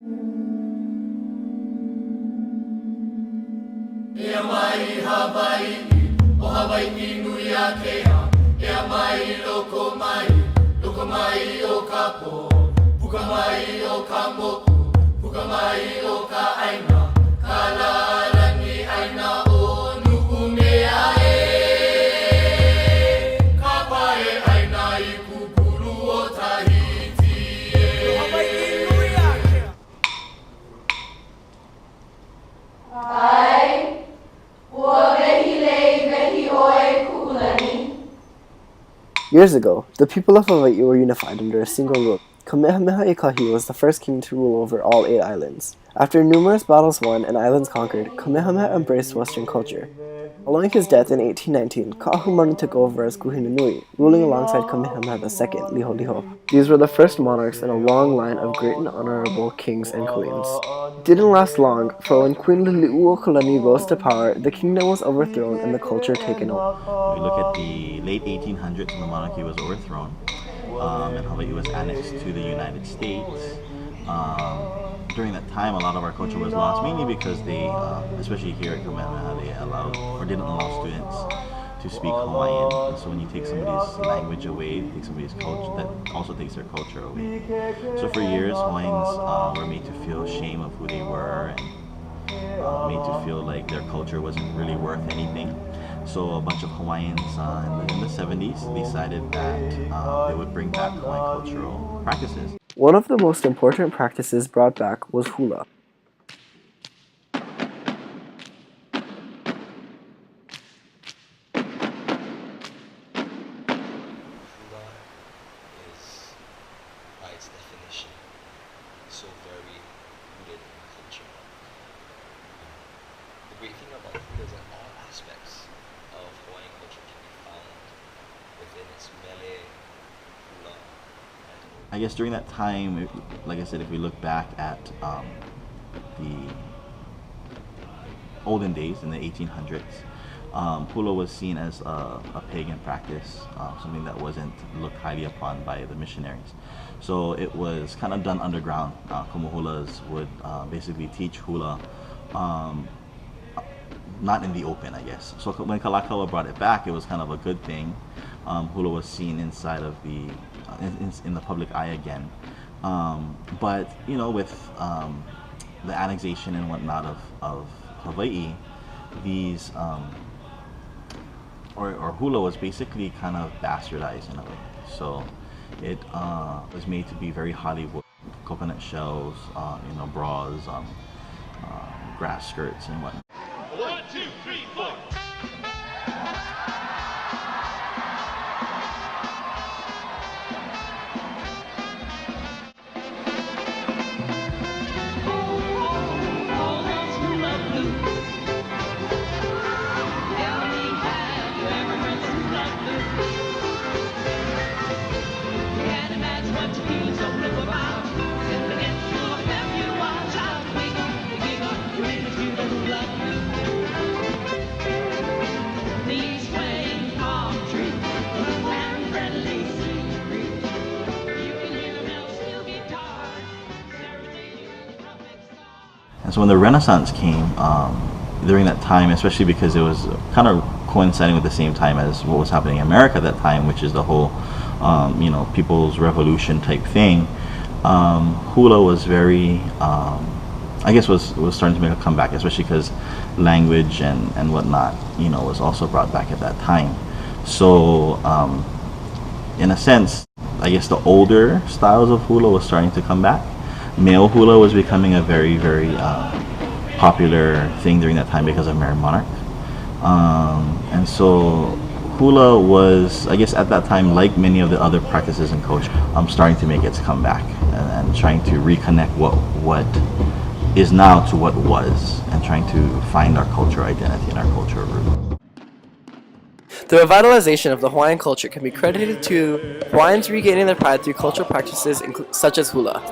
Ea mai Hawaii, o Hawaii nui a kea. Ea mai loko mai o ka po. Puka mai o ka moku, puka mai o ka aina. Ka lalangi aina o nuku mea e. Ka pae aina I kukuru o Tahiti e. Hawaii nui a kea. Ai, ua vehilei vehi oe ku'ulani. Years ago, the people of Hawaii were unified under a single ruler. Kamehameha Ikahi was the first king to rule over all 8 islands. After numerous battles won and islands conquered, Kamehameha embraced Western culture. Following his death in 1819, Ka'ahumanu took over as Kuhinunui, ruling alongside Kamehameha II, Liholiho. These were the first monarchs in a long line of great and honorable kings and queens. It didn't last long, for when Queen Liliuokalani rose to power, the kingdom was overthrown and the culture taken over. We look at the late 1800s when the monarchy was overthrown, and Hawaii was annexed to the United States. During that time, a lot of our culture was lost, mainly because they, especially here at Kamehameha, they allowed or didn't allow students to speak Hawaiian. And so when you take somebody's language away, you take somebody's culture, that also takes their culture away. So for years, Hawaiians were made to feel shame of who they were, and made to feel like their culture wasn't really worth anything. So a bunch of Hawaiians in the 70s decided that they would bring back Hawaiian cultural practices. One of the most important practices brought back was hula. Hula is, by its definition, so very rooted in our culture. The great thing about hula is that all aspects of Hawaiian culture can be found within its mele, hula, and I guess during that time, like I said, if we look back at the olden days in the 1800s, hula was seen as a pagan practice, something that wasn't looked highly upon by the missionaries. So it was kind of done underground. Kumuhulas would basically teach hula, not in the open, I guess. So when Kalakaua brought it back, it was kind of a good thing. Hula was seen inside of the in the public eye again, but you know, with the annexation and whatnot of Hawaii, these or hula was basically kind of bastardized in a way. So it was made to be very Hollywood, coconut shells, you know, bras, grass skirts, and whatnot. 1, 2, 3, 4. And so when the Renaissance came, during that time, especially because it was kind of coinciding with the same time as what was happening in America at that time, which is the whole, you know, People's Revolution type thing, hula was very, I guess was starting to make a comeback, especially because language and whatnot, you know, was also brought back at that time. So in a sense, I guess the older styles of hula was starting to come back. Male hula was becoming a very, very popular thing during that time because of Mary Monarch. And so hula was, I guess at that time, like many of the other practices in culture, starting to make its comeback and trying to reconnect what is now to what was, and trying to find our cultural identity and our cultural root. The revitalization of the Hawaiian culture can be credited to Hawaiians regaining their pride through cultural practices such as hula.